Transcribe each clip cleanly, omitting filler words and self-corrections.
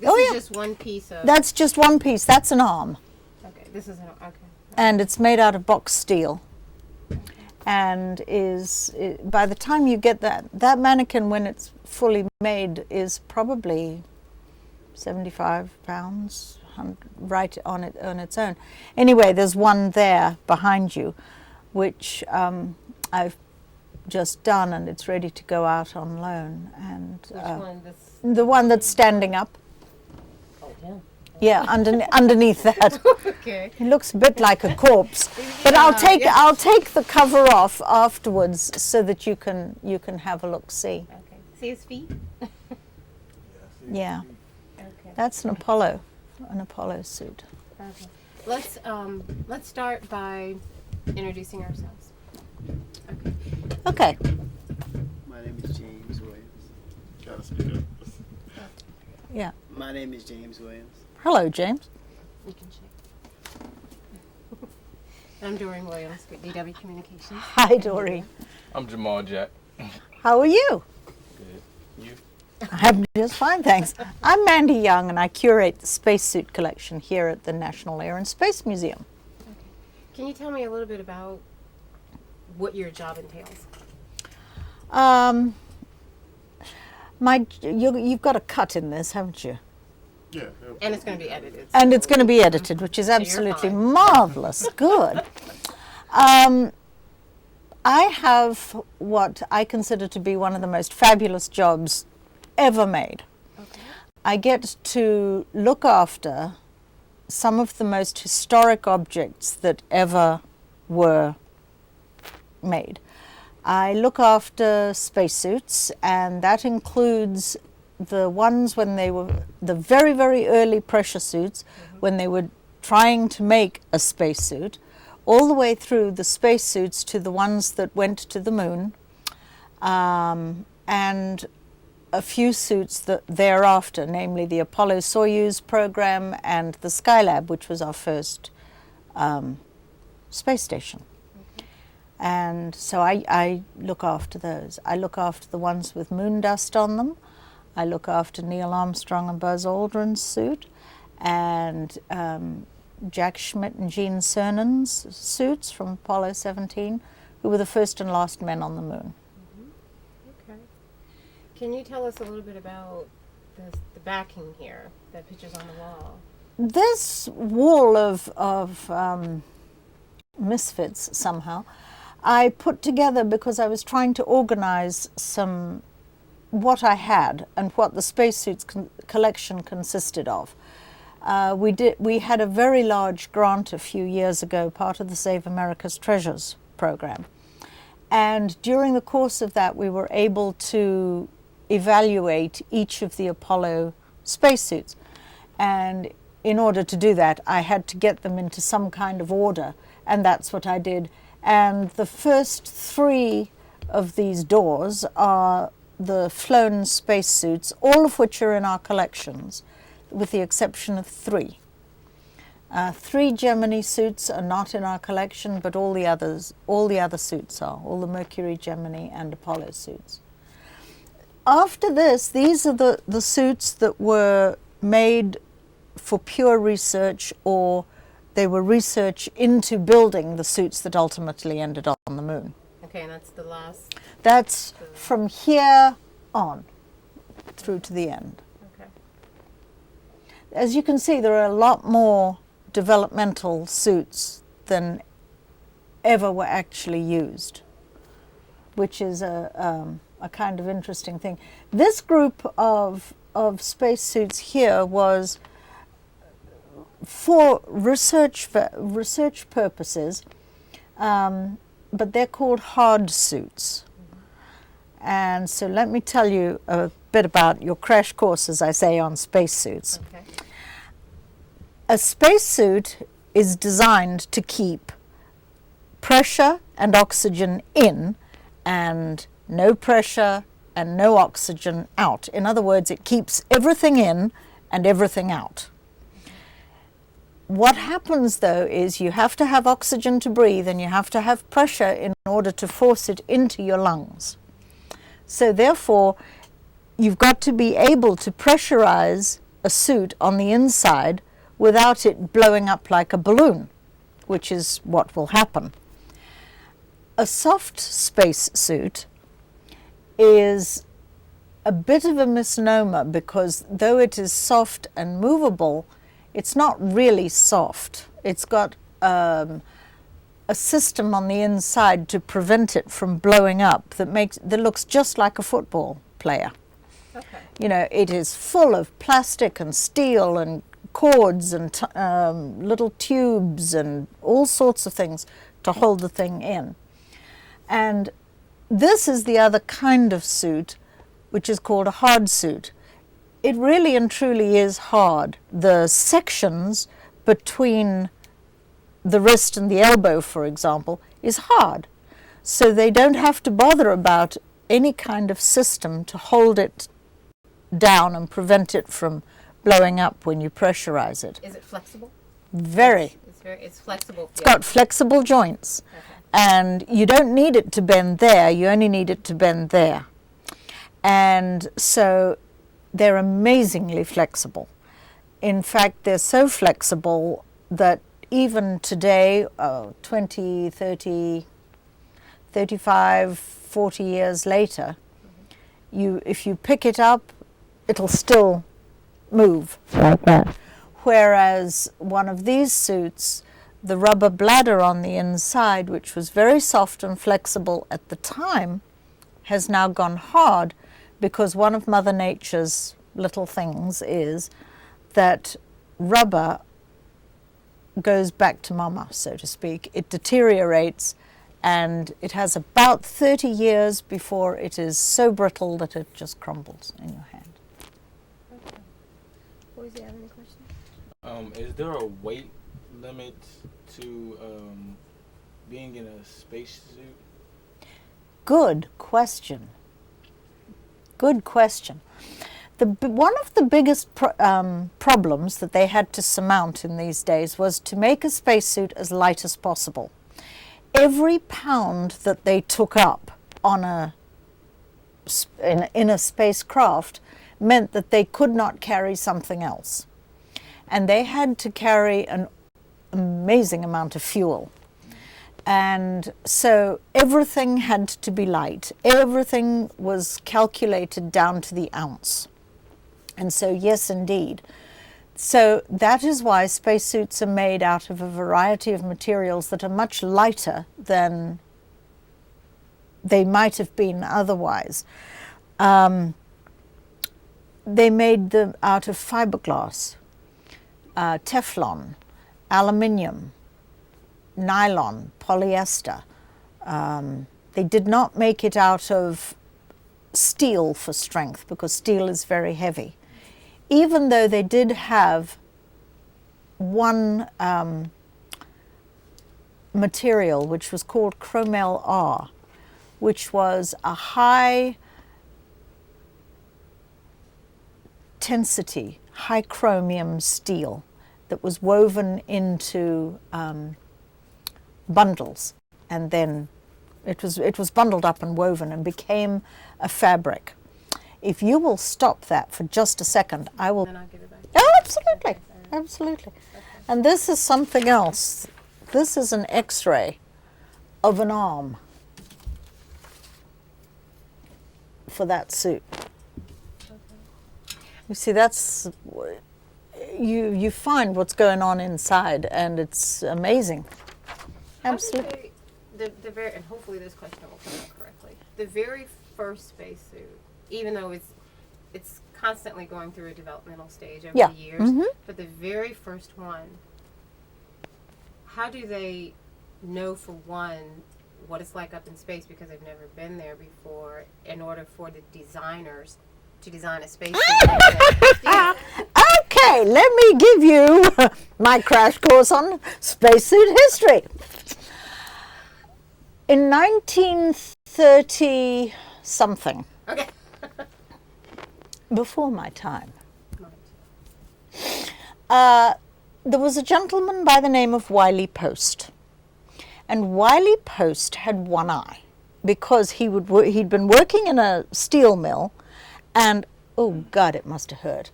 This is just one piece of... That's just one piece. That's an arm. Okay, this is an... Okay. And it's made out of box steel. And by the time you get that mannequin, when it's fully made, is probably 75 pounds, right on its own. Anyway, there's one there behind you, which I've just done, and it's ready to go out on loan. And which one? the one that's standing up. Oh, yeah. Yeah, underneath that. Okay. It looks a bit like a corpse, but I'll take the cover off afterwards so that you can have a look. See. Okay. See his feet. Yeah. Okay. That's an Apollo suit. Okay. Let's start by introducing ourselves. Okay. Okay. My name is James Williams. Gotta speak up. Yeah. My name is James Williams. Hello, James. You can shake. I'm Doreen Williams with DW Communications. Hi, Dory. I'm Jamal Jack. How are you? Good. You? I'm just fine, thanks. I'm Mandy Young, and I curate the spacesuit collection here at the National Air and Space Museum. Okay. Can you tell me a little bit about what your job entails? You've got a cut in this, haven't you? Yeah. And it's going to be edited. And it's going to be edited, which is absolutely marvelous. Good. I have what I consider to be one of the most fabulous jobs ever made. Okay. I get to look after some of the most historic objects that ever were made. I look after spacesuits, and that includes the ones when they were the very, very early pressure suits, when they were trying to make a spacesuit, all the way through the spacesuits to the ones that went to the moon, and a few suits that thereafter, namely the Apollo-Soyuz program and the Skylab, which was our first space station. And so I look after those. I look after the ones with moon dust on them. I look after Neil Armstrong and Buzz Aldrin's suit, and Jack Schmitt and Gene Cernan's suits from Apollo 17, who were the first and last men on the moon. Mm-hmm. Okay. Can you tell us a little bit about the backing here, the pictures on the wall? This wall of misfits, somehow, I put together because I was trying to organize what I had and what the spacesuits collection consisted of. We had a very large grant a few years ago, part of the Save America's Treasures program. And during the course of that, we were able to evaluate each of the Apollo spacesuits. And in order to do that, I had to get them into some kind of order, and that's what I did. And the first three of these doors are the flown spacesuits, all of which are in our collections, with the exception of three. Three Gemini suits are not in our collection, but all the other suits are, all the Mercury, Gemini, and Apollo suits. After this, these are the suits that were made for pure research, or they were research into building the suits that ultimately ended up on the moon. Okay, and that's the last... That's from here on through to the end. Okay. As you can see, there are a lot more developmental suits than ever were actually used, which is a kind of interesting thing. This group of spacesuits here was for research purposes, but they're called hard suits. And so let me tell you a bit about your crash course, as I say, on spacesuits. Okay. A spacesuit is designed to keep pressure and oxygen in, and no pressure and no oxygen out. In other words, it keeps everything in and everything out. What happens, though, is you have to have oxygen to breathe, and you have to have pressure in order to force it into your lungs. So therefore, you've got to be able to pressurize a suit on the inside without it blowing up like a balloon, which is what will happen. A soft space suit is a bit of a misnomer because though it is soft and movable, it's not really soft. It's got a system on the inside to prevent it from blowing up that looks just like a football player. Okay. You know, it is full of plastic and steel and cords and little tubes and all sorts of things to hold the thing in. And this is the other kind of suit, which is called a hard suit. It really and truly is hard. The sections between the wrist and the elbow, for example, is hard. So they don't have to bother about any kind of system to hold it down and prevent it from blowing up when you pressurize it. Is it flexible? Very. It's flexible. It's got flexible joints. Okay. And you don't need it to bend there, you only need it to bend there. And so they're amazingly flexible. In fact, they're so flexible that even today, 20, 30, 35, 40 years later, if you pick it up, it'll still move like that. Whereas one of these suits, the rubber bladder on the inside, which was very soft and flexible at the time, has now gone hard because one of Mother Nature's little things is that rubber goes back to mama, so to speak. It deteriorates and it has about 30 years before it is so brittle that it just crumbles in your hand. Okay. Boys, do you have any questions? Is there a weight limit to being in a spacesuit? Good question. Good question. One of the biggest problems that they had to surmount in these days was to make a spacesuit as light as possible. Every pound that they took up on in a spacecraft meant that they could not carry something else. And they had to carry an amazing amount of fuel. And so everything had to be light. Everything was calculated down to the ounce. And so, yes, indeed. So that is why spacesuits are made out of a variety of materials that are much lighter than they might have been otherwise. They made them out of fiberglass, Teflon, aluminium, nylon, polyester. They did not make it out of steel for strength because steel is very heavy. Even though they did have one material which was called Chromel R, which was a high tensity, high chromium steel that was woven into bundles, and then it was bundled up and woven and became a fabric. If you will stop that for just a second, I will. Then I'll give it back. Oh, absolutely, Okay. absolutely. Okay. And this is something else. This is an X-ray of an arm for that suit. Okay. You see, that's you find what's going on inside, and it's amazing. How did Absolutely. the very, and hopefully this question will come out correctly. The very first spacesuit, even though it's constantly going through a developmental stage over Yeah. the years, Mhm. but the very first one, how do they know, for one, what it's like up in space because they've never been there before, in order for the designers to design a spacesuit? Okay, let me give you my crash course on spacesuit history. In 1930 something, Okay. before my time, Right. there was a gentleman by the name of Wiley Post. And Wiley Post had one eye because he'd been working in a steel mill, and oh God, it must have hurt.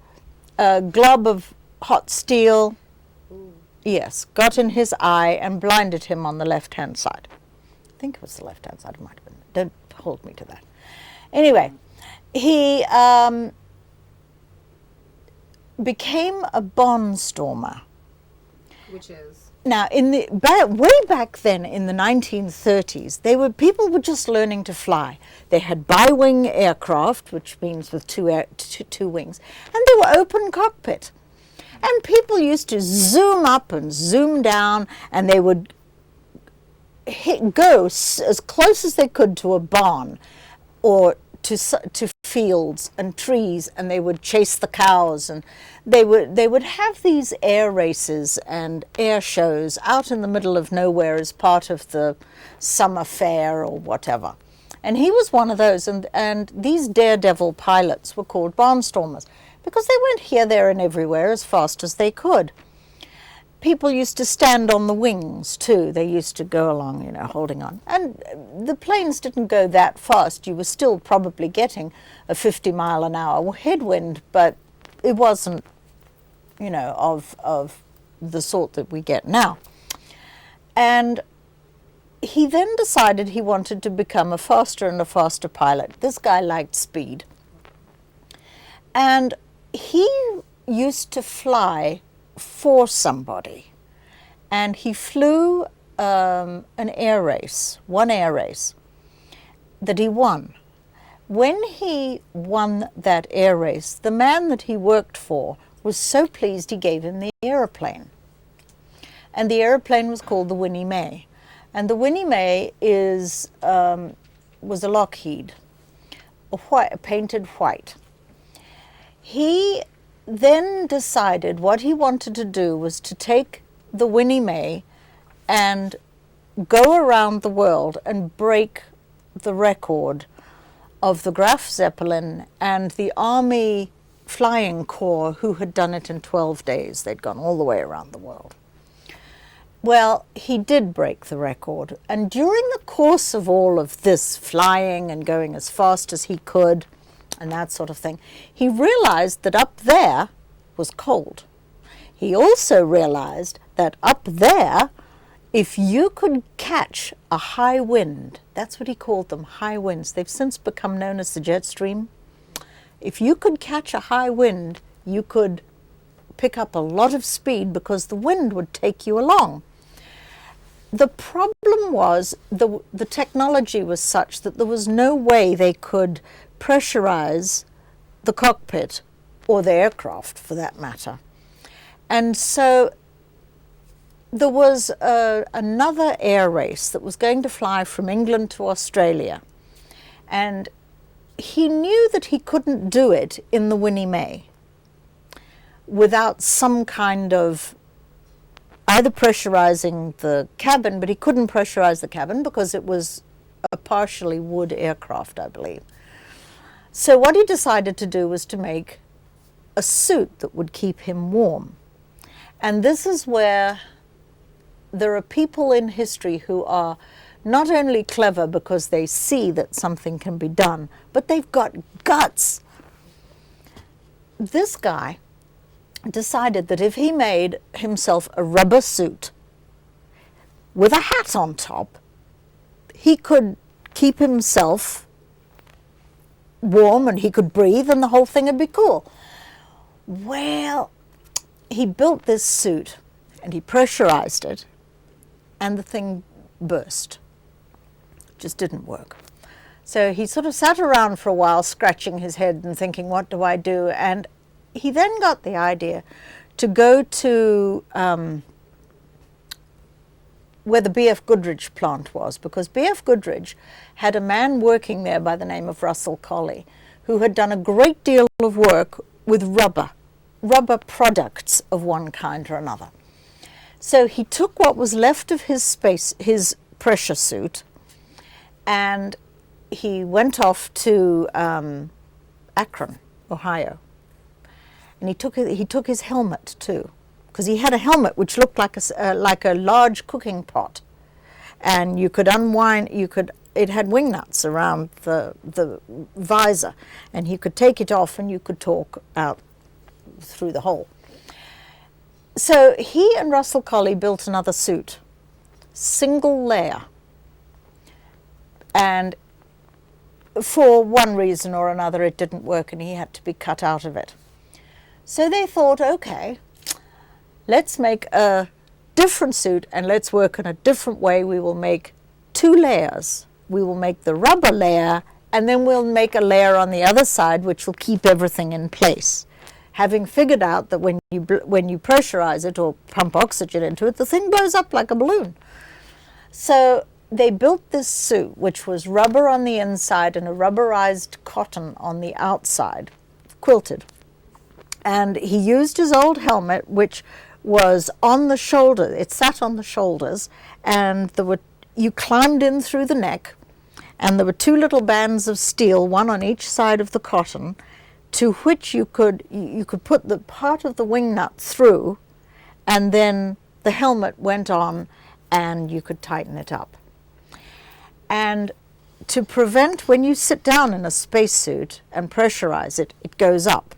A glob of hot steel, Ooh. yes, got in his eye and blinded him on the left-hand side. I think it was the left-hand side, it might have been. Don't hold me to that. Anyway, he became a barnstormer. Which is? Now, way back then in the 1930s, people were just learning to fly. They had bi-wing aircraft, which means with two wings, and they were open cockpit. And people used to zoom up and zoom down, and they would go as close as they could to a barn or to fields and trees, and they would chase the cows, and they would have these air races and air shows out in the middle of nowhere as part of the summer fair or whatever. And he was one of those, and these daredevil pilots were called barnstormers because they went here, there, and everywhere as fast as they could. People used to stand on the wings too. They used to go along, holding on. And the planes didn't go that fast. You were still probably getting a 50-mile-an-hour headwind, but it wasn't, of the sort that we get now. And he then decided he wanted to become a faster and a faster pilot. This guy liked speed. And he used to fly for somebody, and he flew one air race that he won. When he won that air race, the man that he worked for was so pleased he gave him the airplane, and the airplane was called the Winnie Mae, and the Winnie Mae was a Lockheed, painted white. He then decided what he wanted to do was to take the Winnie Mae and go around the world and break the record of the Graf Zeppelin and the Army Flying Corps, who had done it in 12 days. They'd gone all the way around the world. Well, he did break the record, and during the course of all of this flying and going as fast as he could and that sort of thing, he realized that up there was cold. He also realized that up there, if you could catch a high wind, that's what he called them, high winds. They've since become known as the jet stream. If you could catch a high wind, you could pick up a lot of speed because the wind would take you along. The problem was the technology was such that there was no way they could pressurize the cockpit or the aircraft for that matter. And so there was another air race that was going to fly from England to Australia, and he knew that he couldn't do it in the Winnie Mae without some kind of either pressurizing the cabin, but he couldn't pressurize the cabin because it was a partially wood aircraft, I believe. So what he decided to do was to make a suit that would keep him warm. And this is where there are people in history who are not only clever because they see that something can be done, but they've got guts. This guy decided that if he made himself a rubber suit with a hat on top, he could keep himself warm and he could breathe and the whole thing would be cool. Well, he built this suit and he pressurized it and the thing burst. It just didn't work. So he sort of sat around for a while scratching his head and thinking, what do I do? And he then got the idea to go to where the B.F. Goodrich plant was, because B.F. Goodrich had a man working there by the name of Russell Colley, who had done a great deal of work with rubber products of one kind or another. So he took what was left of his pressure suit, and he went off to Akron, Ohio. And he took his helmet too, because he had a helmet which looked like a large cooking pot, and you could it had wing nuts around the visor, and he could take it off and you could talk out through the hole. So he and Russell Colley built another suit, single layer, and for one reason or another it didn't work and he had to be cut out of it. So they thought, okay, let's make a different suit and let's work in a different way. We will make 2 layers. We will make the rubber layer and then we'll make a layer on the other side which will keep everything in place. Having figured out that when you pressurize it or pump oxygen into it, the thing blows up like a balloon. So they built this suit which was rubber on the inside and a rubberized cotton on the outside, quilted. And he used his old helmet, which was on the shoulder. It sat on the shoulders, and you climbed in through the neck, and there were 2 little bands of steel, one on each side of the cotton, to which you could put the part of the wing nut through, and then the helmet went on, and you could tighten it up. And to prevent, when you sit down in a spacesuit and pressurize it, it goes up.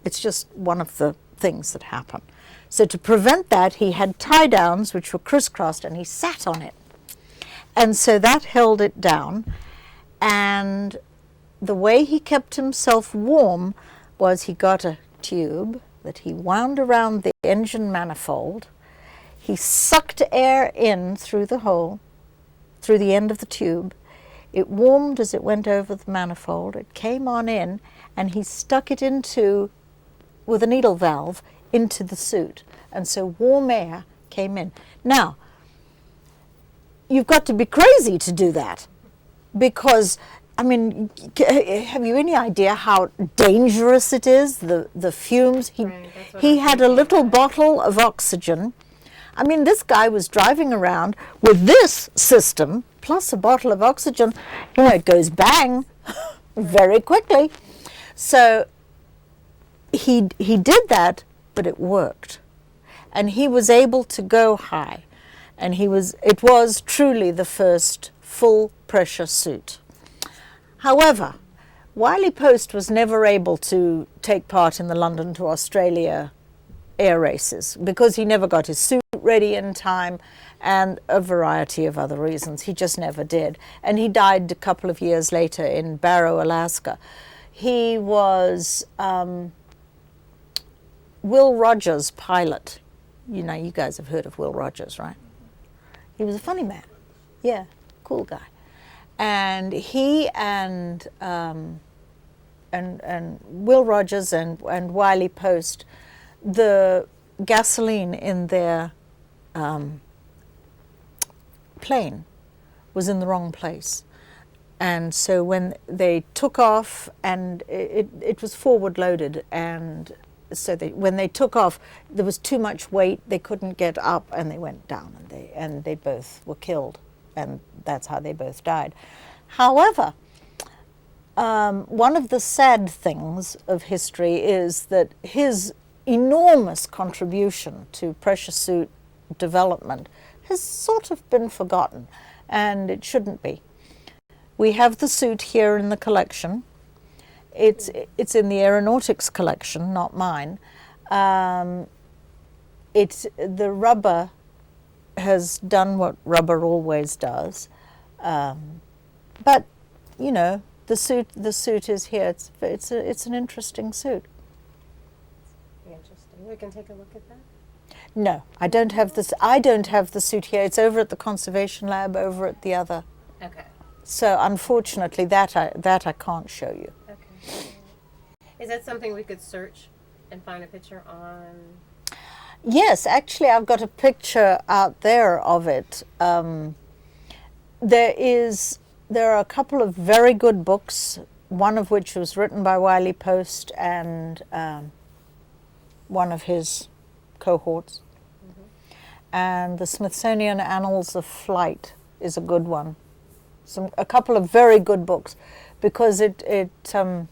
It's just one of the things that happen. So to prevent that, he had tie downs which were crisscrossed and he sat on it. And so that held it down. And the way he kept himself warm was he got a tube that he wound around the engine manifold. He sucked air in through the hole, through the end of the tube. It warmed as it went over the manifold. It came on in and he stuck it into, with a needle valve, into the suit. And so warm air came in. Now, you've got to be crazy to do that because, I mean, have you any idea how dangerous it is, the fumes? He had a little bottle of oxygen. I mean, this guy was driving around with this system, plus a bottle of oxygen. You know, it goes bang very quickly. So he did that, but it worked. And he was able to go high. And it was truly the first full pressure suit. However, Wiley Post was never able to take part in the London to Australia air races because he never got his suit ready in time and a variety of other reasons. He just never did. And he died a couple of years later in Barrow, Alaska. He was Will Rogers' pilot. You know, you guys have heard of Will Rogers, right? He was a funny man. Yeah, cool guy. And he and Will Rogers and Wiley Post, the gasoline in their plane was in the wrong place. And so when they took off, and it was forward loaded, and so when they took off, there was too much weight, they couldn't get up, and they went down, and they both were killed, and that's how they both died. However, one of the sad things of history is that his enormous contribution to pressure suit development has sort of been forgotten, and it shouldn't be. We have the suit here in the collection. It's in the aeronautics collection, not mine. The rubber has done what rubber always does, but you know, the suit is here. It's an interesting suit. Interesting. We can take a look at that. No, I don't have this. I don't have the suit here. It's over at the conservation lab, over at the other. Okay. So unfortunately, that I can't show you. Okay. Is that something we could search and find a picture on? Yes, actually, I've got a picture out there of it. There are a couple of very good books, one of which was written by Wiley Post and one of his cohorts. Mm-hmm. And the Smithsonian Annals of Flight is a good one. A couple of very good books, because they tell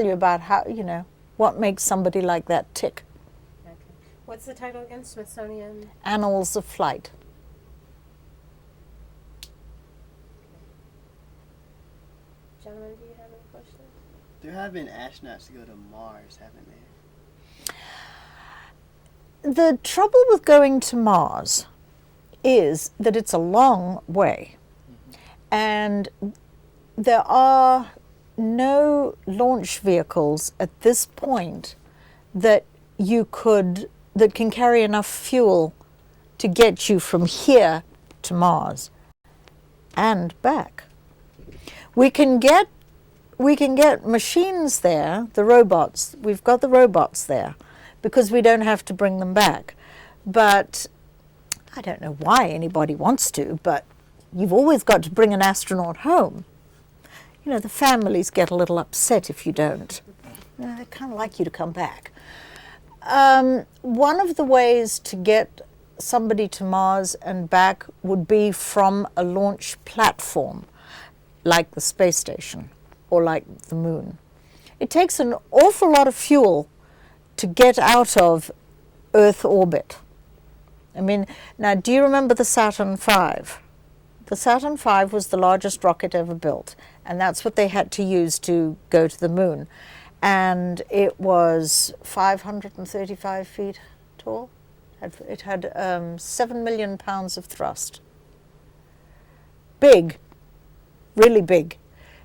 you about how, you know, what makes somebody like that tick. Okay. What's the title again? Smithsonian? Annals of Flight. Gentlemen, do you have any questions? There have been astronauts to go to Mars, haven't there? The trouble with going to Mars is that it's a long way, and there are no launch vehicles at this point that can carry enough fuel to get you from here to Mars and back. We can get machines there, the robots. We've got the robots there because we don't have to bring them back. But I don't know why anybody wants to, but you've always got to bring an astronaut home. You know, the families get a little upset if you don't. You know, they kind of like you to come back. One of the ways to get somebody to Mars and back would be from a launch platform, like the space station or like the moon. It takes an awful lot of fuel to get out of Earth orbit. I mean, now, do you remember the Saturn V? The Saturn V was the largest rocket ever built, and that's what they had to use to go to the moon. And it was 535 feet tall. It had 7 million pounds of thrust. Big, really big.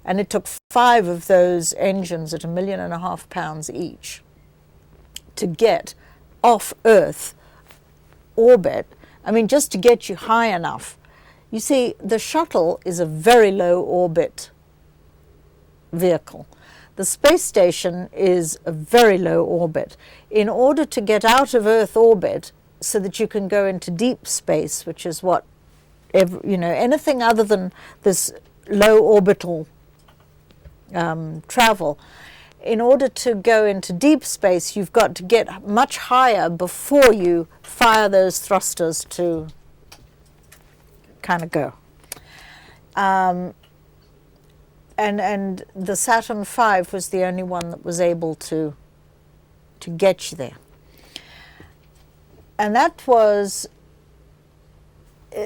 And it took 5 of those engines at 1.5 million pounds each to get off Earth orbit. I mean, just to get you high enough. You see, the shuttle is a very low orbit vehicle. The space station is a very low orbit. In order to get out of Earth orbit so that you can go into deep space, which is what, anything other than this low orbital travel, in order to go into deep space, you've got to get much higher before you fire those thrusters to kind of go. And the Saturn V was the only one that was able to get you there. And that was,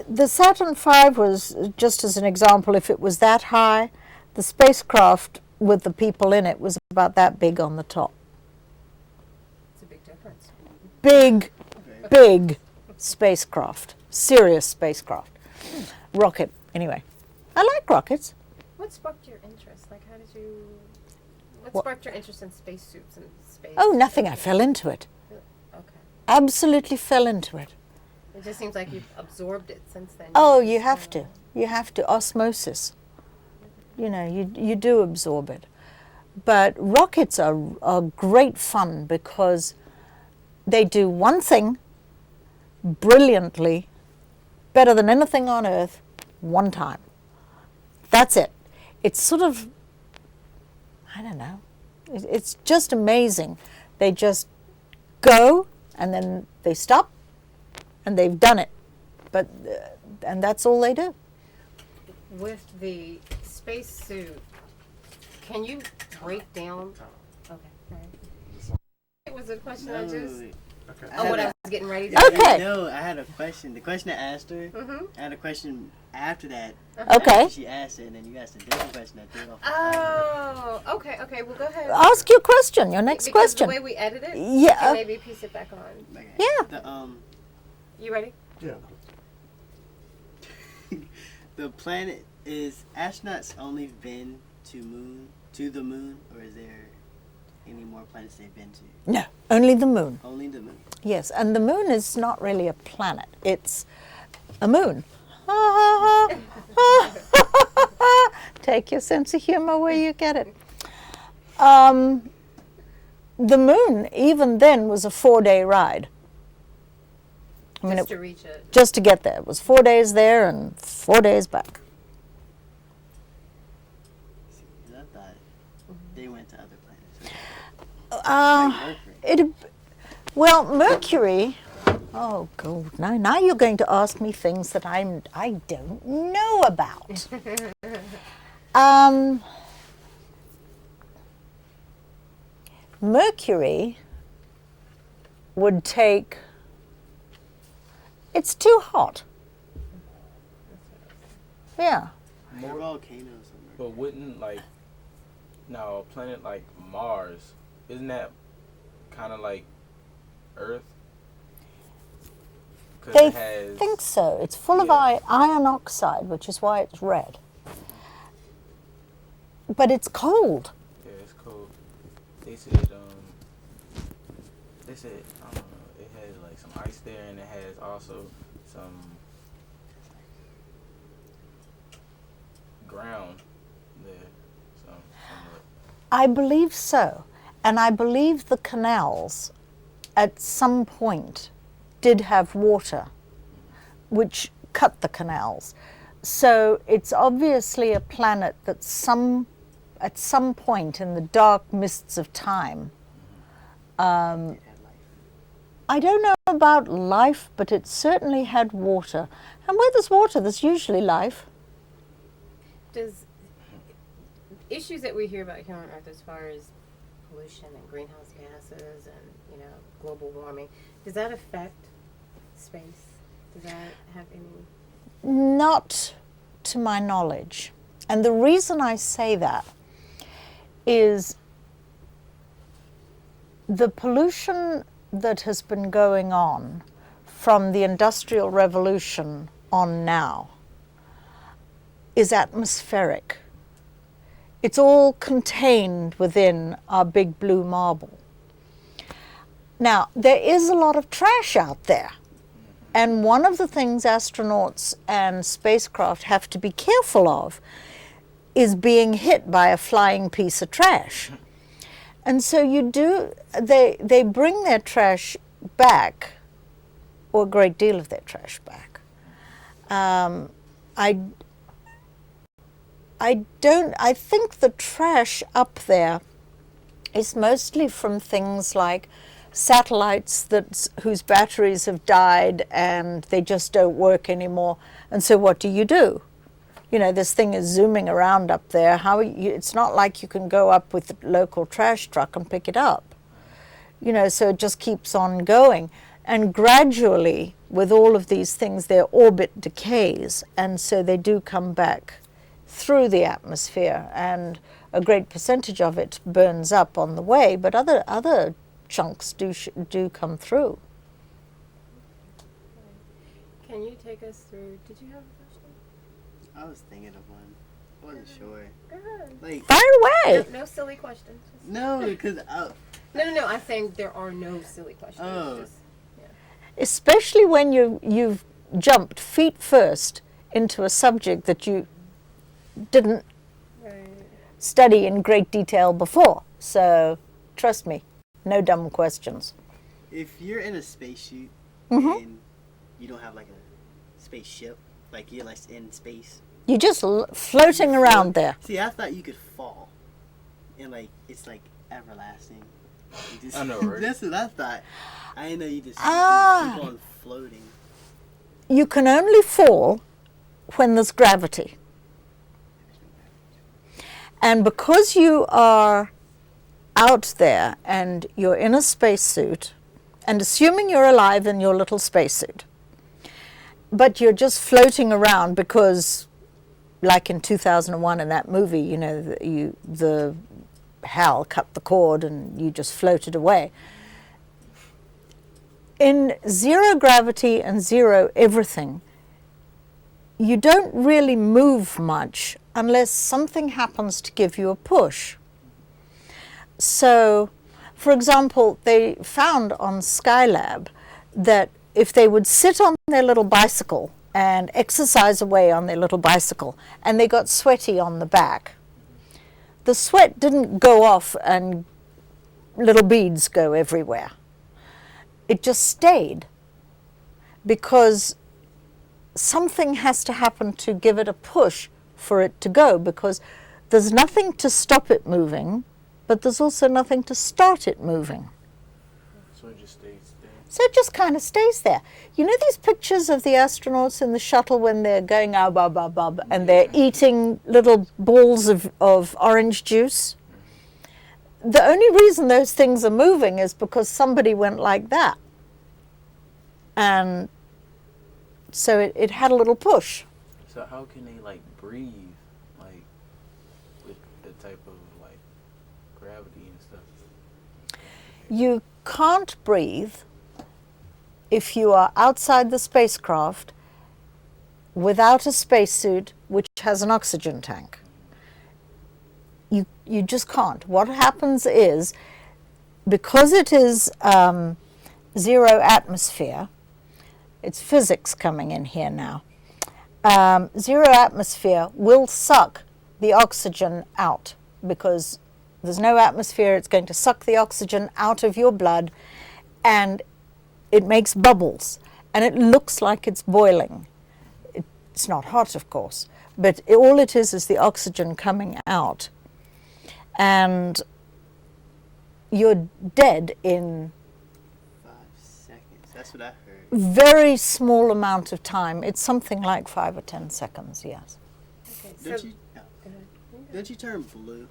the Saturn V was, just as an example, if it was that high, the spacecraft with the people in it was about that big on the top. It's a big difference. Big spacecraft, serious spacecraft. Rocket, anyway. I like rockets. What sparked your interest? Like, how did you... What What- sparked your interest in spacesuits and space? Oh, nothing. I fell into it. Okay. Absolutely fell into it. It just seems like you've absorbed it since then. Oh, you have to. You have to. Osmosis. You know, you do absorb it. But rockets are great fun because they do one thing brilliantly, better than anything on Earth, one time. That's it. It's sort of, I don't know, it's just amazing. They just go and then they stop and they've done it. But, and that's all they do. With the spacesuit, can you break down... Okay, all right. It was a question I just... Oh, what I was getting ready to Okay. No, I had a question. The question I asked her, Mm-hmm. I had a question after that. Okay. After she asked it, and then you asked a different question that threw it off. Oh, okay. Well, go ahead. Ask your question, your next Because question. the way we edit it, Yeah. we can maybe piece it back on. Okay. Yeah. You ready? Yeah. The planet, is astronauts only been to the moon, or is there any more planets they've been to? No, only the moon. Only the moon. Yes, and the moon is not really a planet. It's a moon. Take your sense of humor where you get it. The moon, even then, was a 4-day ride. I mean, Just to reach it. just to get there. It was 4 days there and 4 days back. See, 'cause I thought they went to other planets. Uh, Mercury. Well, Mercury. Oh, God! Now you're going to ask me things that I don't know about. Mercury would take. It's too hot. Yeah. There are volcanoes on Mercury. But wouldn't like Now, a planet like Mars, isn't that kind of like Earth? Because They it has. think so. It's full of Yeah. iron oxide, which is why it's red. But it's cold. Yeah, it's cold. They said, I don't know, it has like some ice there, and it has also some ground there. Somewhat. I believe so. And I believe the canals at some point did have water, which cut the canals. So it's obviously a planet that at some point in the dark mists of time, It had life. I don't know about life, but it certainly had water. And where there's water, there's usually life. Does issues that we hear about here on Earth as far as pollution and greenhouse gases and global warming, does that affect space? Does that have any? Not to my knowledge. And the reason I say that is the pollution that has been going on from the Industrial Revolution on now is atmospheric. It's all contained within our big blue marble. Now, there is a lot of trash out there. And one of the things astronauts and spacecraft have to be careful of is being hit by a flying piece of trash. And so they bring their trash back, or a great deal of their trash back. I think the trash up there is mostly from things like satellites whose batteries have died and they just don't work anymore. And so what do? This thing is zooming around up there. It's not like you can go up with the local trash truck and pick it up. So it just keeps on going. And gradually, with all of these things, their orbit decays, and so they do come back through the atmosphere, and a great percentage of it burns up on the way, but other chunks do come through. Can you take us through? Did you have a question? I was thinking of one. I wasn't sure. Go ahead. Like, Fire away! No silly questions. no, because No. I'm saying there are no silly questions. Oh. Just, Especially when you've jumped feet first into a subject that you didn't right. study in great detail before. So trust me, no dumb questions. if you're in a spacesuit Mhm. and you don't have like a spaceship, like you're like in space. You're just floating around there. See, I thought you could fall, and like it's like everlasting. You just, I know, right? That's what I thought. I didn't know you just Ah. keep on floating. You can only fall when there's gravity. And because you are out there and you're in a spacesuit, and assuming you're alive in your little spacesuit, but you're just floating around because, like in 2001 in that movie, you know, the Hal cut the cord and you just floated away. In zero gravity and zero everything, you don't really move much unless something happens to give you a push. So, for example, they found on Skylab that if they would sit on their little bicycle and exercise away on their little bicycle, and they got sweaty on the back, the sweat didn't go off and little beads go everywhere. It just stayed because something has to happen to give it a push for it to go, because there's nothing to stop it moving, but there's also nothing to start it moving. So it just stays there. So it just kind of stays there. You know these pictures of the astronauts in the shuttle when they're going out, bub, bub, bub, and they're eating little balls of orange juice? The only reason those things are moving is because somebody went like that. And so it had a little push. So how can they like breathe, like with the type of like You can't breathe if you are outside the spacecraft without a spacesuit which has an oxygen tank. You just can't. What happens is, because it is zero atmosphere, it's physics coming in here now, zero atmosphere will suck the oxygen out, because there's no atmosphere. It's going to suck the oxygen out of your blood, and it makes bubbles, and it looks like it's boiling. It's not hot, of course, but all it is the oxygen coming out, and you're dead in 5 seconds. That's what I heard. very small amount of time. It's something like 5 or 10 seconds, yes. Okay, Don't you? go ahead. Don't you turn blue?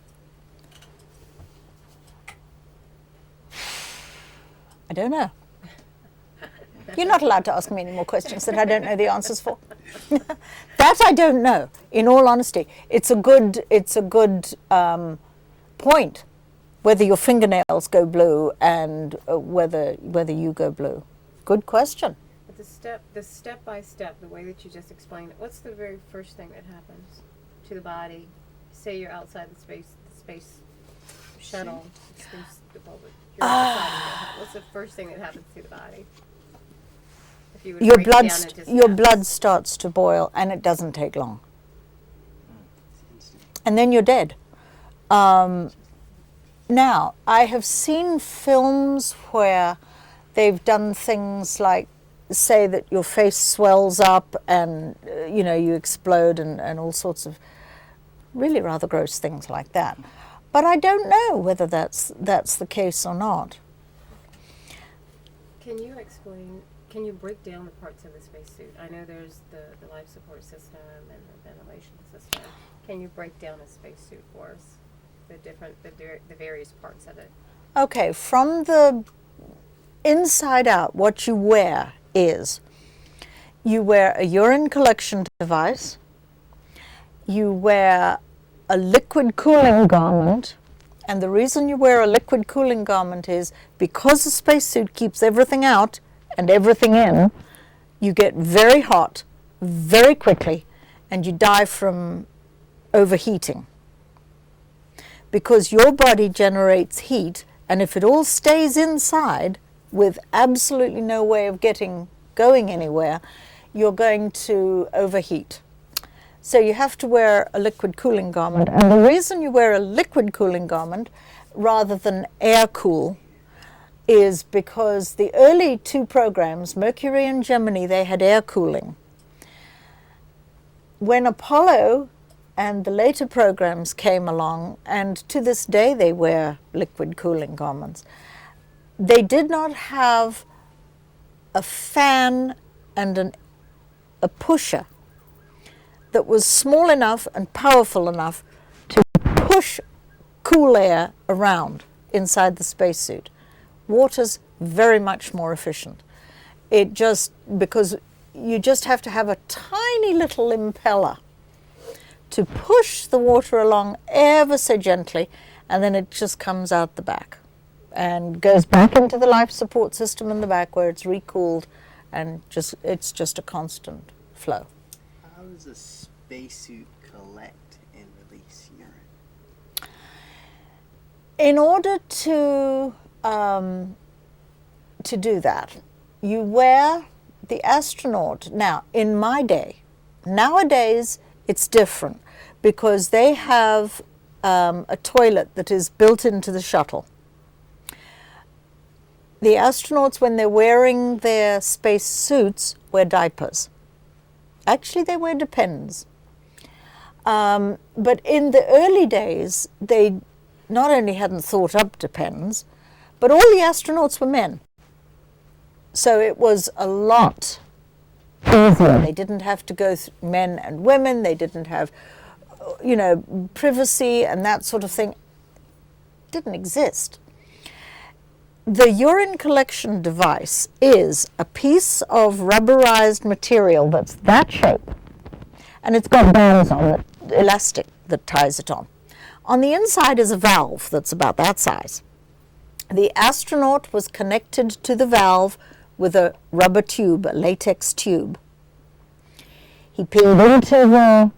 I don't know. You're not allowed to ask me any more questions that I don't know the answers for. That I don't know, in all honesty. It's a good point, whether your fingernails go blue and whether you go blue. Good question. But the step by step, the way that you just explained it, what's the very first thing that happens to the body? Say you're outside the space shuttle. You're outside of it. What's the first thing that happens to the body? If you were to Your break it blood, down into your steps. blood starts to boil, and it doesn't take long. And then you're dead. Now, I have seen films where they've done things like say that your face swells up and you explode and all sorts of really rather gross things like that. But I don't know whether that's the case or not. Can you break down the parts of the spacesuit? I know there's the life support system and the ventilation system. Can you break down a spacesuit for us? The various parts of it. Okay, from the inside out, what you wear is, you wear a urine collection device, you wear a liquid cooling garment, and the reason you wear a liquid cooling garment is because the spacesuit keeps everything out and everything in, you get very hot very quickly and you die from overheating. Because your body generates heat, and if it all stays inside with absolutely no way of going anywhere, you're going to overheat. So you have to wear a liquid cooling garment. And the reason you wear a liquid cooling garment rather than air cool is because the early 2 programs, Mercury and Gemini, they had air cooling. When Apollo and the later programs came along, and to this day they wear liquid cooling garments, they did not have a fan and a pusher that was small enough and powerful enough to push cool air around inside the spacesuit. Water's very much more efficient. Because you just have to have a tiny little impeller to push the water along ever so gently, and then it just comes out the back and goes back into the life support system in the back where it's recooled, and it's just a constant flow. How does a spacesuit collect and release urine? In order to do that, you wear the astronaut. Now, in my day, nowadays it's different because they have a toilet that is built into the shuttle. The astronauts, when they're wearing their space suits, wear diapers. Actually, they wear Depends. But in the early days, they not only hadn't thought up Depends, but all the astronauts were men. So it was a lot easier. They didn't have to go through men and women. They didn't have, privacy and that sort of thing. Didn't exist. The urine collection device is a piece of rubberized material that's that shape, and it's got bands on it, elastic that ties it on. On the inside is a valve that's about that size, The astronaut was connected to the valve with a rubber tube, a latex tube. He peeled into the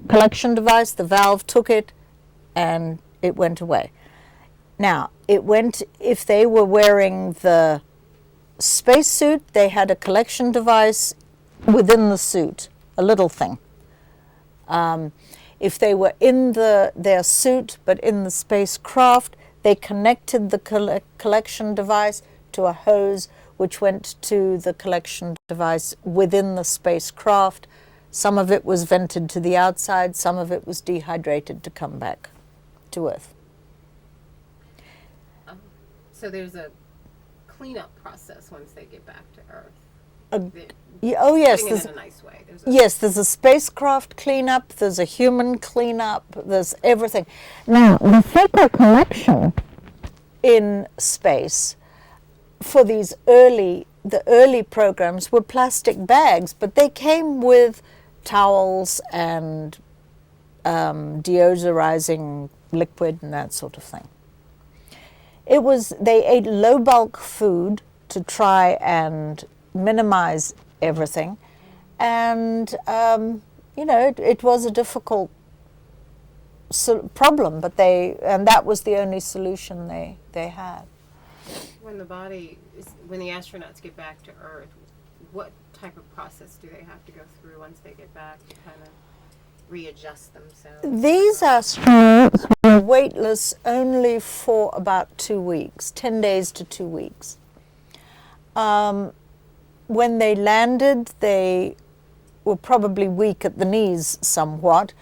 collection device, the valve took it, and it went away. Now, it went, if they were wearing the spacesuit, they had a collection device within the suit, a little thing. If they were in their suit but in the spacecraft, they connected the collection device to a hose which went to the collection device within the spacecraft. Some of it was vented to the outside, some of it was dehydrated to come back to Earth. So there's a cleanup process once they get back to Earth. Oh yes, Putting it in a nice way. There's a spacecraft cleanup, there's a human cleanup, there's everything. Now, the fecal collection in space for these early programs were plastic bags, but they came with towels and deodorizing liquid and that sort of thing. They ate low bulk food to try and minimize everything, and it was a difficult problem, but that was the only solution they had. When the astronauts get back to Earth, what type of process do they have to go through once they get back to kind of readjust themselves? These astronauts were weightless only for about 2 weeks, 10 days to 2 weeks. When they landed, they were probably weak at the knees somewhat.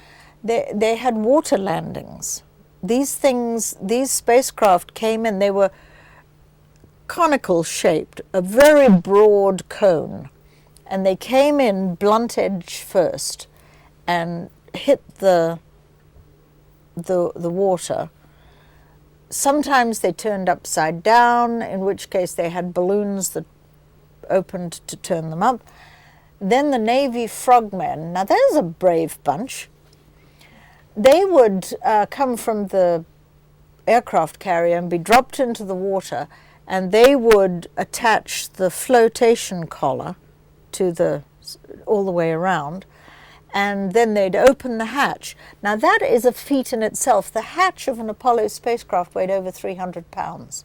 They had water landings. These spacecraft came in, they were conical shaped, a very broad cone, and they came in blunt edge first and hit the water. Sometimes they turned upside down, in which case they had balloons that opened to turn them up. Then the Navy frogmen, now there's a brave bunch. They would come from the aircraft carrier and be dropped into the water, and they would attach the flotation collar to all the way around, and then they'd open the hatch. Now that is a feat in itself. The hatch of an Apollo spacecraft weighed over 300 pounds.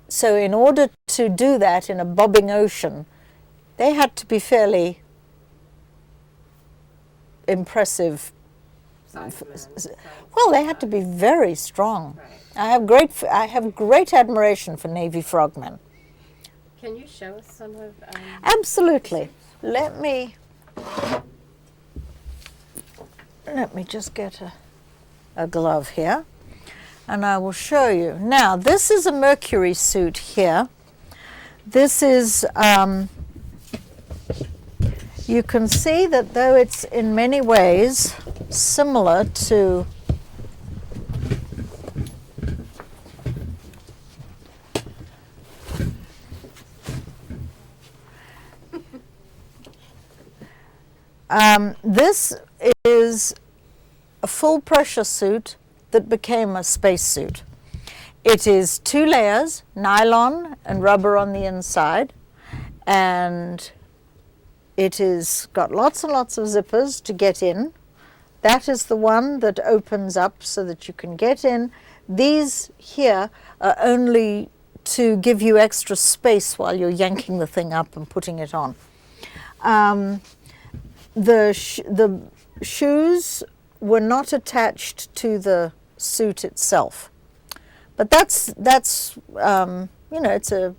So in order to do that in a bobbing ocean, they had to be fairly impressive. Well, they had to be very strong. Right. I have great admiration for Navy frogmen. Can you show us some of? Absolutely. Let me just get a glove here, and I will show you. Now, this is a Mercury suit here. This is, you can see that though it's in many ways similar to this is a full pressure suit that became a spacesuit. It is 2 layers, nylon and rubber on the inside, and it is got lots and lots of zippers to get in. That is the one that opens up so that you can get in. These here are only to give you extra space while you're yanking the thing up and putting it on. The shoes were not attached to the suit itself, but that's it's a,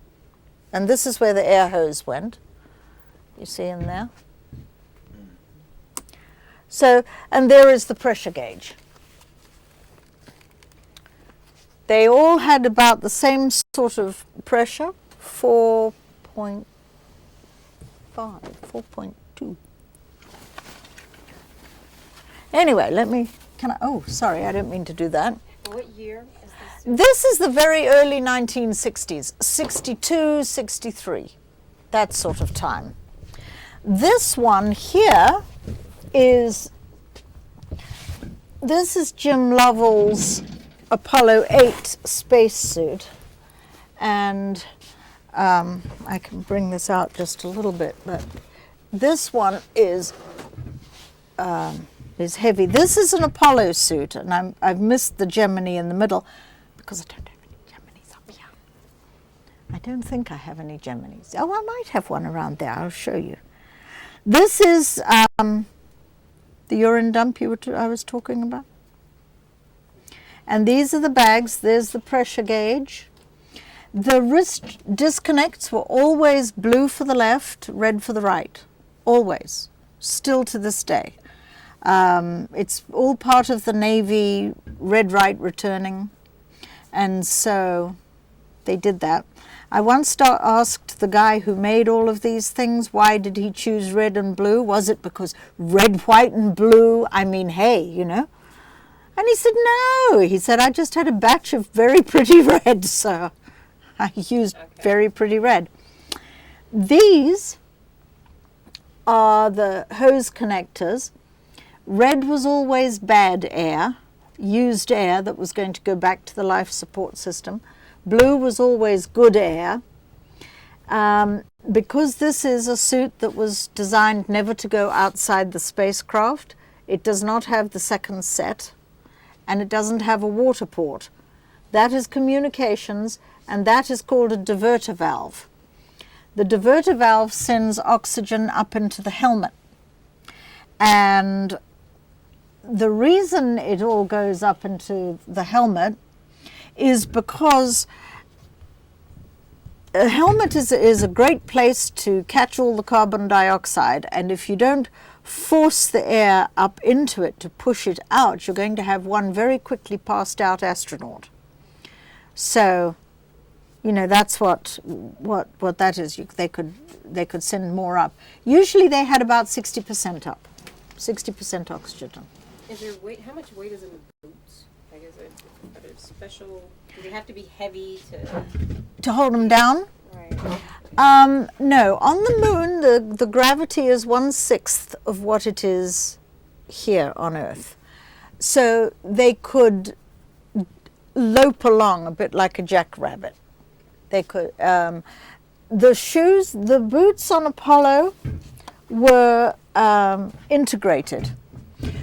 and this is where the air hose went. You see in there. So, and there is the pressure gauge. They all had about the same sort of pressure, 4.5, 4.2. Anyway, oh, sorry, I didn't mean to do that. What year is this? This is the very early 1960s, 62, 63, that sort of time. This one here this is Jim Lovell's Apollo 8 spacesuit, and I can bring this out just a little bit, but this one is heavy. This is an Apollo suit, and I've missed the Gemini in the middle because I don't have any Geminis up here. I don't think I have any Geminis. Oh, I might have one around there. I'll show you. This is the urine dump I was talking about. And these are the bags. There's the pressure gauge. The wrist disconnects were always blue for the left, red for the right. Always. Still to this day. It's all part of the Navy red right returning. And so they did that. I once asked the guy who made all of these things, why did he choose red and blue? Was it because red, white, and blue? I mean, hey, you know. And he said, no. He said, I just had a batch of very pretty red, so I used very pretty red. These are the hose connectors. Red was always bad air, used air that was going to go back to the life support system. Blue was always good air. Because this is a suit that was designed never to go outside the spacecraft, it does not have the second set, and it doesn't have a water port. That is communications, and that is called a diverter valve. The diverter valve sends oxygen up into the helmet. And the reason it all goes up into the helmet is because a helmet is a great place to catch all the carbon dioxide, and if you don't force the air up into it to push it out, you're going to have one very quickly passed out astronaut. So, you know, that's what that is. They could send more up. Usually they had about 60% up, 60% oxygen. Is there weight? How much weight is in the boots? Like, are there special? Do they have to be heavy to hold them down? Right. No, on the moon, the gravity is 1/6 of what it is here on Earth. So they could lope along a bit like a jackrabbit. They could. The boots on Apollo were integrated.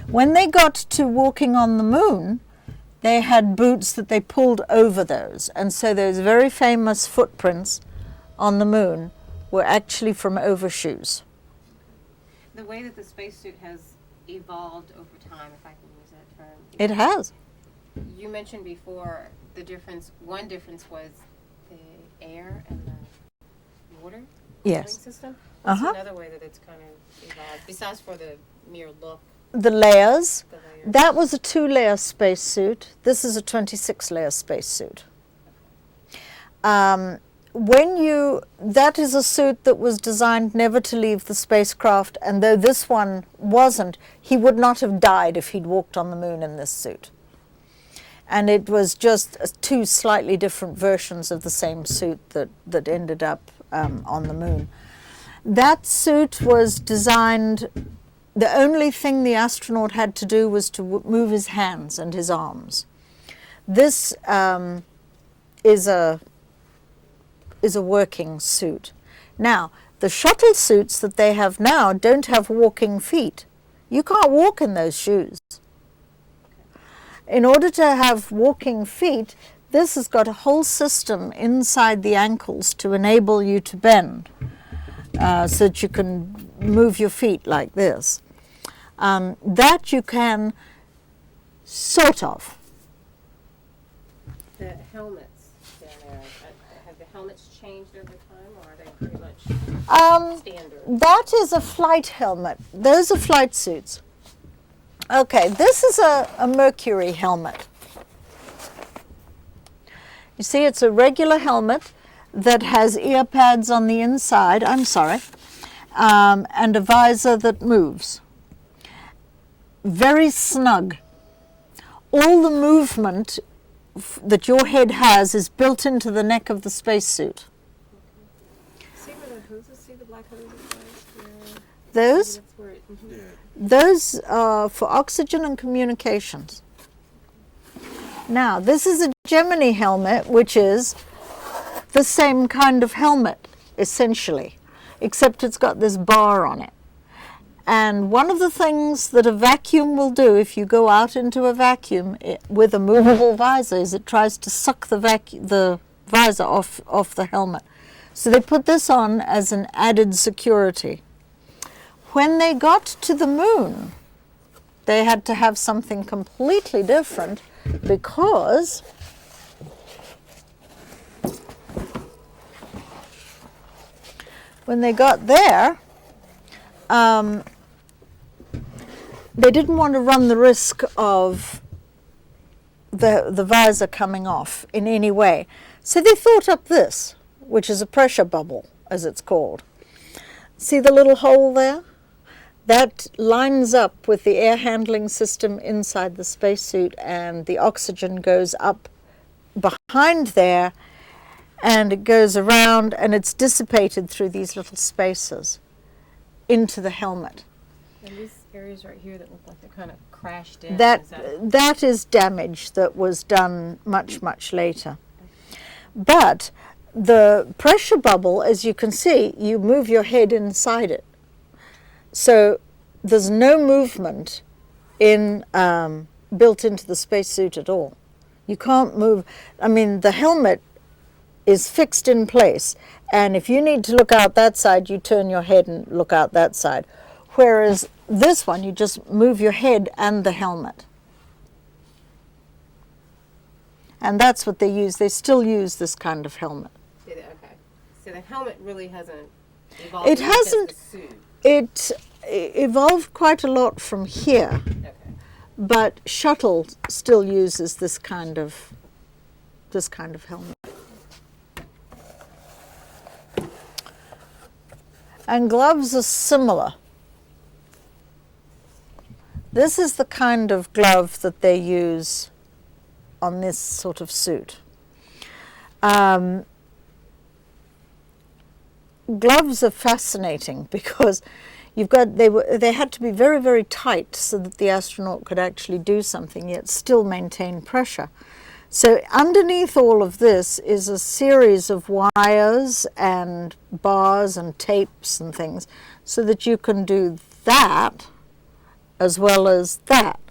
When they got to walking on the moon, they had boots that they pulled over those. And so those very famous footprints on the moon were actually from overshoes. The way that the spacesuit has evolved over time, if I can use that term. It has. You mentioned before the difference. One difference was the air and the water Yes. system. What's Uh-huh. another way that it's kind of evolved, besides for the mere look? The layers. The layers. That was a 2-layer spacesuit. This is a 26-layer spacesuit. That is a suit that was designed never to leave the spacecraft, and though this one wasn't, he would not have died if he'd walked on the moon in this suit. And it was just 2 slightly different versions of the same suit that ended up on the moon. That suit was designed, the only thing the astronaut had to do was to move his hands and his arms. This is a working suit. Now, the shuttle suits that they have now don't have walking feet. You can't walk in those shoes. In order to have walking feet, this has got a whole system inside the ankles to enable you to bend so that you can move your feet like this. That you can sort of. The helmets down there, have the helmets changed over time, or are they pretty much standard? That is a flight helmet. Those are flight suits. Okay, this is a Mercury helmet. You see, it's a regular helmet that has ear pads on the inside, and a visor that moves. Very snug. All the movement that your head has is built into the neck of the spacesuit. See where the hoses, see the black hoses? Those? That's where it, Those are for oxygen and communications. Now, this is a Gemini helmet, which is the same kind of helmet, essentially, except it's got this bar on it. And one of the things that a vacuum will do if you go out into a vacuum with a movable visor is it tries to suck the visor off the helmet. So they put this on as an added security. When they got to the moon, they had to have something completely different because when they got there, they didn't want to run the risk of the visor coming off in any way. So they thought up this, which is a pressure bubble, as it's called. See the little hole there? That lines up with the air handling system inside the spacesuit, and the oxygen goes up behind there, and it goes around, and it's dissipated through these little spaces into the helmet. And these areas right here that look like they're kind of crashed in. That is damage that was done much, much later. But the pressure bubble, as you can see, you move your head inside it. So there's no movement built into the spacesuit at all. You can't move. I mean, the helmet is fixed in place, and if you need to look out that side, you turn your head and look out that side. Whereas this one, you just move your head and the helmet. And that's what they use. They still use this kind of helmet. Okay. So the helmet really hasn't evolved. It hasn't. Just the suit. It evolved quite a lot from here, Okay. but shuttle still uses this kind of helmet. And gloves are similar. This is the kind of glove that they use on this sort of suit. Gloves are fascinating because they had to be very, very tight so that the astronaut could actually do something yet still maintain pressure. So underneath all of this is a series of wires and bars and tapes and things so that you can do that as well as that.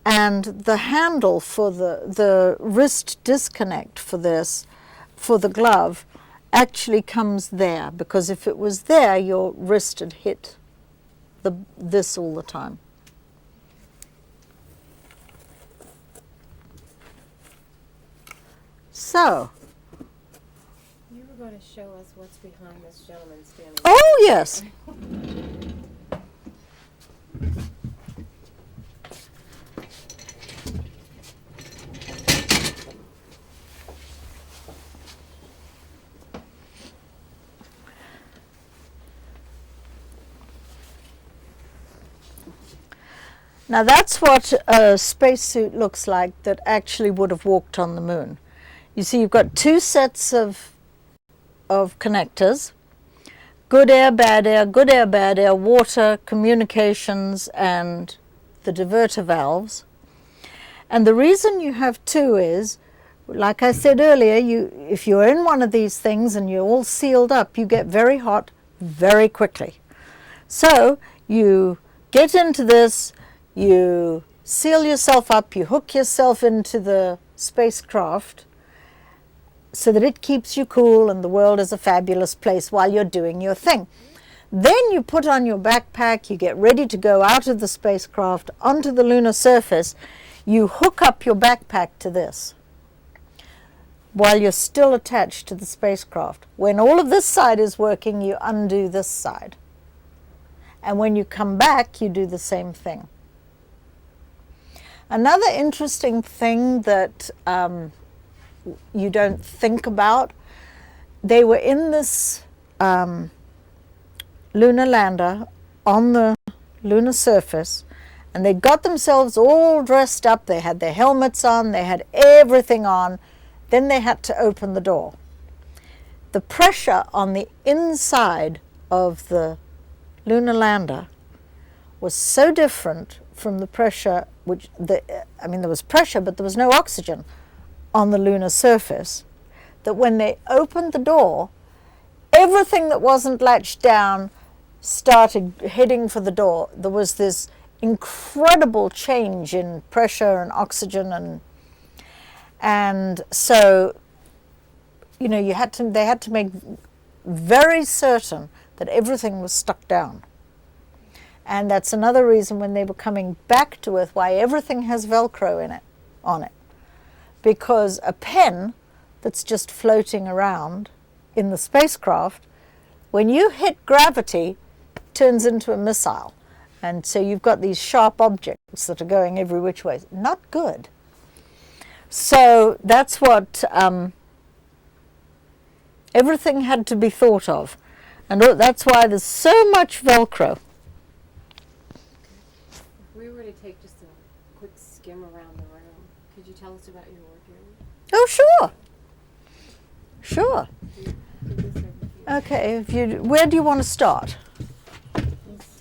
And the handle for the wrist disconnect for the glove, actually comes there, because if it was there, your wrist had hit this all the time. So. You were going to show us what's behind this gentleman standing. Oh, yes. Now that's what a spacesuit looks like that actually would have walked on the moon. You see, you've got two sets of connectors: good air, bad air, water, communications, and the diverter valves. And the reason you have two is, like I said earlier, if you're in one of these things and you're all sealed up, you get very hot very quickly. So you get into this, you seal yourself up, you hook yourself into the spacecraft so that it keeps you cool and the world is a fabulous place while you're doing your thing. Then you put on your backpack, you get ready to go out of the spacecraft onto the lunar surface. You hook up your backpack to this while you're still attached to the spacecraft. When all of this side is working, you undo this side. And when you come back, you do the same thing. Another interesting thing that you don't think about, they were in this lunar lander on the lunar surface, and they got themselves all dressed up. They had their helmets on, they had everything on. Then they had to open the door. The pressure on the inside of the lunar lander was so different from the pressure there was pressure, but there was no oxygen on the lunar surface, that when they opened the door, everything that wasn't latched down started heading for the door. There was this incredible change in pressure and oxygen, and so, you know, they had to make very certain that everything was stuck down. And that's another reason when they were coming back to Earth why everything has Velcro on it. Because a pen that's just floating around in the spacecraft, when you hit gravity, turns into a missile. And so you've got these sharp objects that are going every which way. Not good. So that's what everything had to be thought of. And that's why there's so much Velcro. If we were to take just a quick skim around the room, could you tell us about your wardrobe? Oh, sure. Sure. Do this overview. Okay, where do you want to start?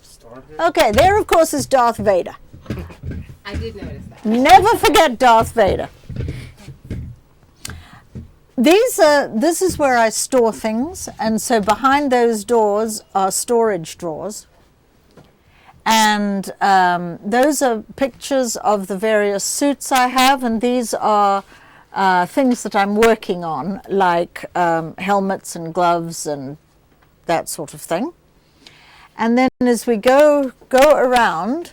Start here. Okay, there of course is Darth Vader. I did notice that. Never forget Darth Vader. This is where I store things, and so behind those doors are storage drawers. And those are pictures of the various suits I have, and these are things that I'm working on, like helmets and gloves and that sort of thing. And then as we go around,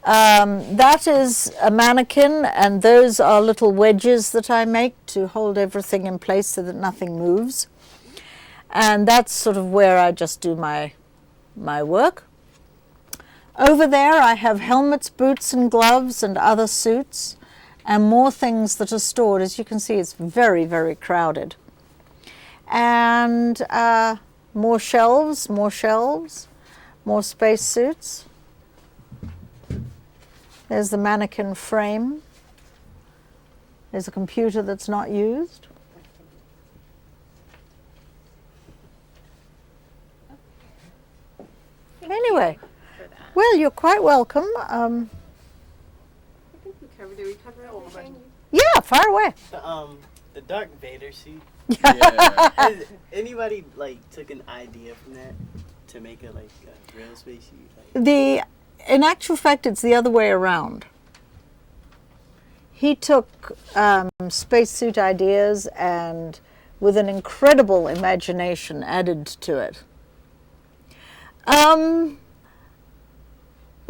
that is a mannequin, and those are little wedges that I make to hold everything in place so that nothing moves. And that's sort of where I just do my work. Over there I have helmets, boots and gloves and other suits, and more things that are stored. As you can see, it's very, very crowded. And more shelves, more space suits. There's the mannequin frame. There's a computer that's not used. Anyway, For that. well, you're quite welcome. I think we covered. Did we cover everything? Yeah, far away. The Darth Vader suit. Yeah. Has anybody took an idea from that to make it like a real spacesuit? In actual fact, it's the other way around. He took spacesuit ideas and, with an incredible imagination, added to it.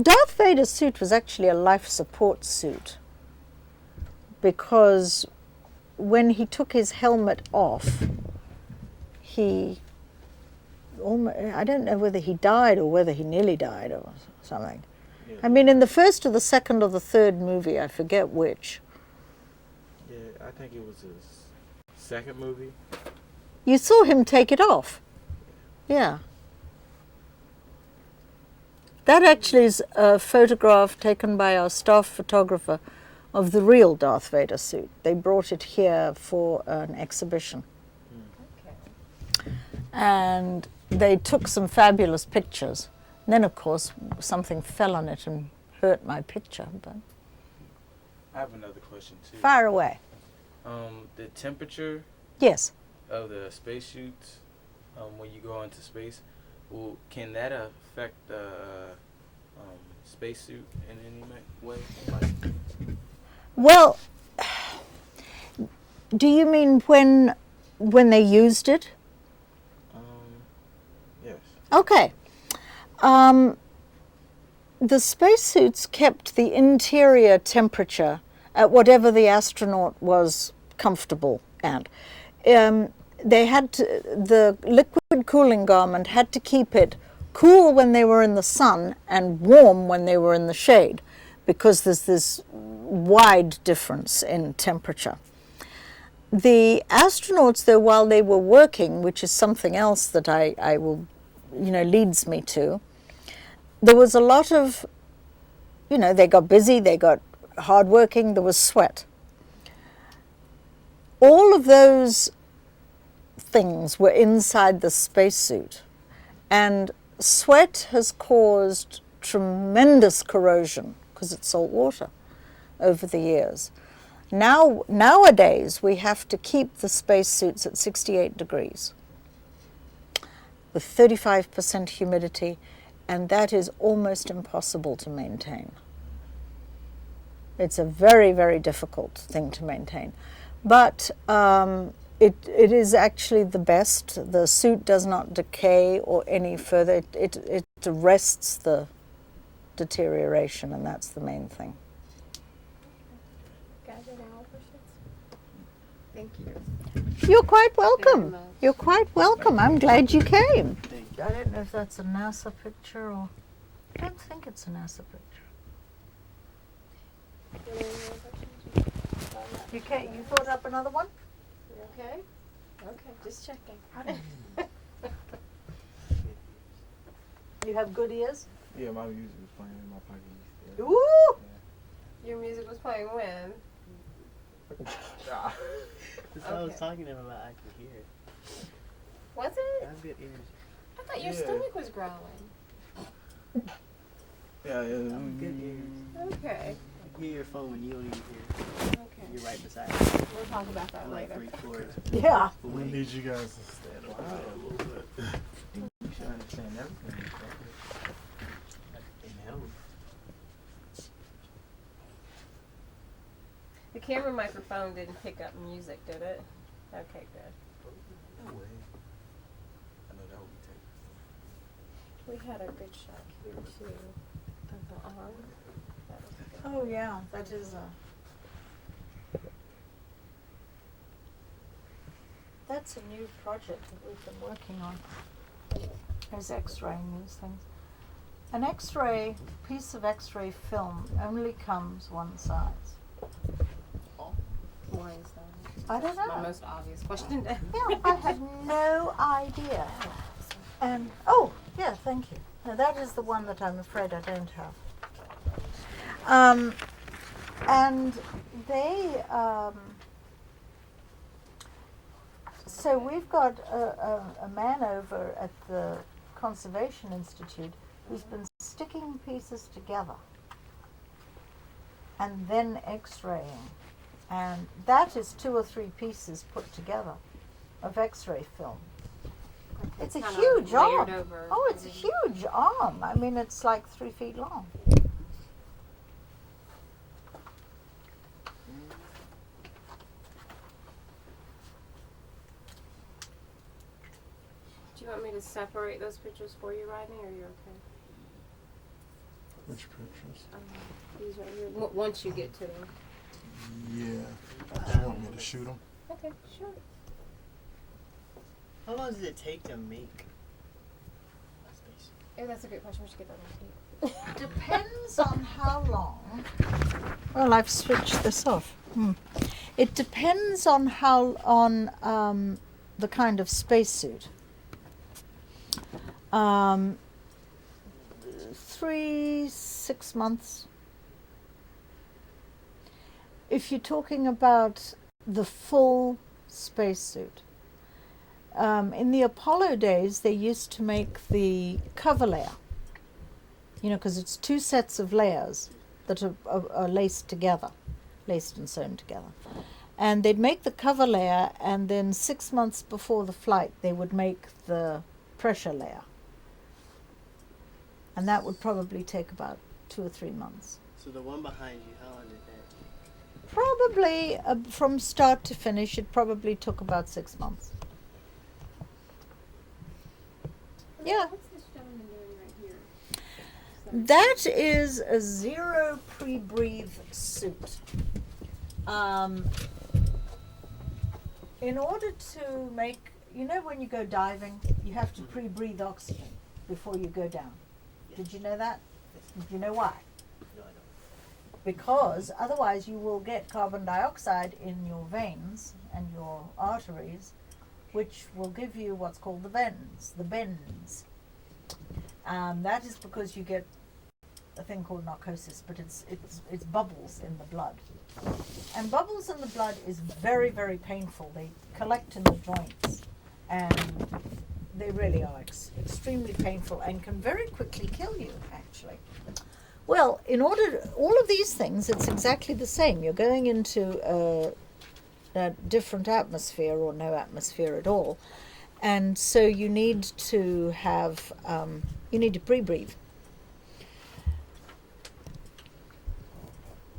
Darth Vader's suit was actually a life support suit, because when he took his helmet off, I don't know whether he died or whether he nearly died or something. Yeah. I mean, in the first or the second or the third movie, I forget which, Yeah, I think it was his second movie. you saw him take it off. Yeah. That actually is a photograph taken by our staff photographer of the real Darth Vader suit. They brought it here for an exhibition. Okay. And they took some fabulous pictures. And then, of course, something fell on it and hurt my picture. But I have another question too. far away. The temperature Yes. of the spacesuits when you go into space, can that affect the spacesuit in any way? Well, do you mean when they used it? Yes. Okay. The spacesuits kept the interior temperature at whatever the astronaut was comfortable at. They had to, the liquid cooling garment had to keep it cool when they were in the sun and warm when they were in the shade, because there's this wide difference in temperature. The astronauts, though, while they were working, which is something else that I will, leads me to, there was a lot of, they got busy, they got hardworking, there was sweat. All of those things were inside the spacesuit, and sweat has caused tremendous corrosion because it's salt water over the years. Nowadays, we have to keep the spacesuits at 68 degrees with 35% humidity, and that is almost impossible to maintain. It's a very, very difficult thing to maintain. But it is actually the best. The suit does not decay or any further. It arrests the deterioration, and that's the main thing. Thank you. You're quite Very welcome. much. You're quite welcome. I'm glad you came. Thank you. I don't know if that's a NASA picture or... I don't think it's a NASA picture. You thought up another one? You okay? Okay, just checking. You have good ears? Yeah, my music was playing in my pocket. Yeah. Ooh! Your music was playing when? Ah. That's what I was Okay. talking to him about. I could hear it. Was I it? have good ears. I thought your Yeah. stomach was growling. Yeah, I have good ears. Okay. I can hear your phone when you don't even hear it. Okay. You're right beside me. We'll talk about that I'm like later. 3 chords Yeah. We away. need you guys to stand up a little bit. You should understand everything. It helps. The camera microphone didn't pick up music, did it? Okay, good. No way. I know that would be We had a good shot here too. Of the arm. That was good. Oh yeah, that is a... That's a new project that we've been working on. Is X-raying these things. An X-ray, piece of X-ray film only comes one size. Why is that? I don't My know. most obvious question. Yeah, I have no idea. And, oh, yeah, thank you. Now that is the one that I'm afraid I don't have. And they, so we've got a man over at the Conservation Institute who's been sticking pieces together and then X-raying. And that is 2 or 3 pieces put together of X-ray film. It's a Kinda huge layered arm. over Oh, it's a everything. huge arm. I mean, it's like 3 feet long. Do you want me to separate those pictures for you, Rodney, or are you okay? Which pictures? These right here. Once you get to them. Yeah. Do you want me to shoot them? Okay, sure. How long does it take to make a space? Oh, that's a good question. We should get that on tape. Depends on how long. Well, I've switched this off. It depends on the kind of spacesuit. 3-6 months. If you're talking about the full spacesuit. In the Apollo days, they used to make the cover layer. You know, because it's 2 sets of layers that are laced together, laced and sewn together. And they'd make the cover layer, and then 6 months before the flight, they would make the pressure layer. And that would probably take about 2 or 3 months. So the one behind you, how long did that take? Probably, from start to finish, it probably took about 6 months. Yeah. What's this gentleman doing right here? That is a 0 pre-breathe suit. In order to make, you know, when you go diving, you have to pre-breathe oxygen before you go down. Did you know that? Do you know why? No, I don't. Because otherwise you will get carbon dioxide in your veins and your arteries, which will give you what's called the bends. That is because you get a thing called narcosis, but it's bubbles in the blood. And bubbles in the blood is very, very painful. They collect in the joints, and they really are extremely painful and can very quickly kill you, actually. Well, in order, all of these things, it's exactly the same. You're going into a different atmosphere or no atmosphere at all. And so you need to have, you need to pre-breathe.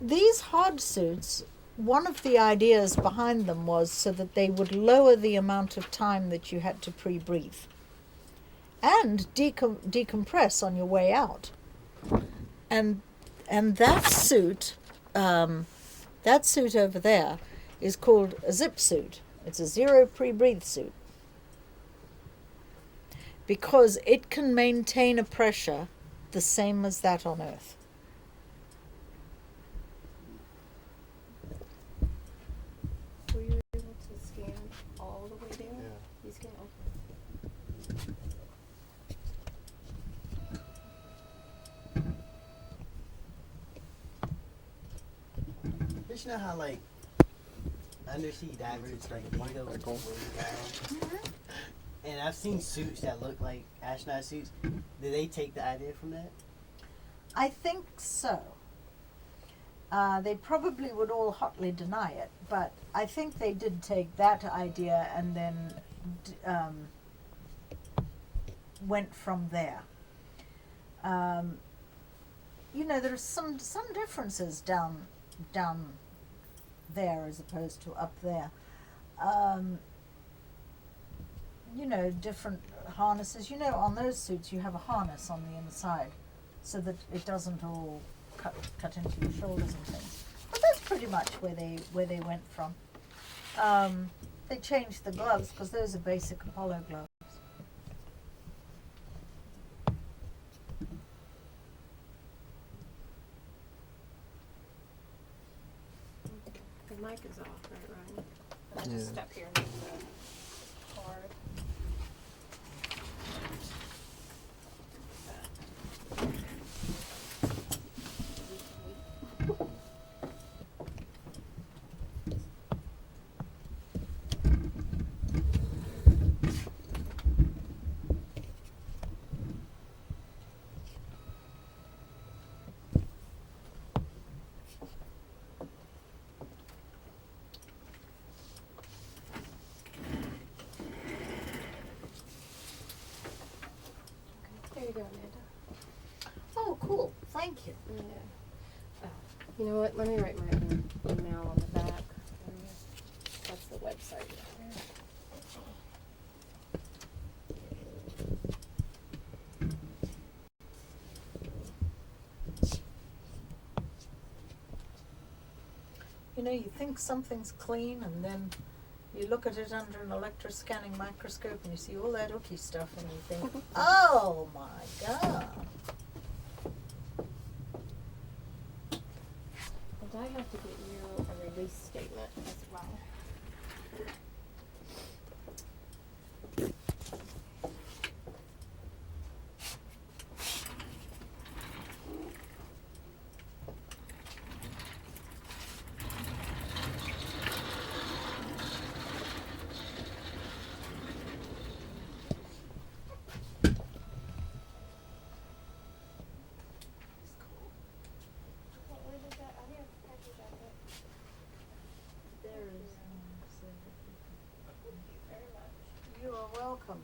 These hard suits, one of the ideas behind them was so that they would lower the amount of time that you had to pre-breathe and decompress on your way out. And that suit over there is called a zip suit. It's a zero pre-breathe suit because it can maintain a pressure the same as that on Earth. Were you able to scan all the way there? Yeah. You scan But you know how like undersea divers like they go way down, and I've seen suits that look like astronaut suits. Did they take the idea from that? I think so. They probably would all hotly deny it, but I think they did take that idea and then went from there. You know, there are some differences down there as opposed to up there. You know, different harnesses. You know, on those suits you have a harness on the inside so that it doesn't all cut into your shoulders and things. But that's pretty much where they went from. They changed the gloves because those are basic Apollo gloves. The mic is off, right, Ryan? I just Yeah. step here and make the card. There you go, Amanda. Oh, cool. Thank you. Yeah. Oh, you know what? Let me write my email on the back. That's the website. You know, you think something's clean and then you look at it under an electroscanning microscope and you see all that ooky stuff and you think, oh my God. And I have to get you a release statement as well. You are welcome.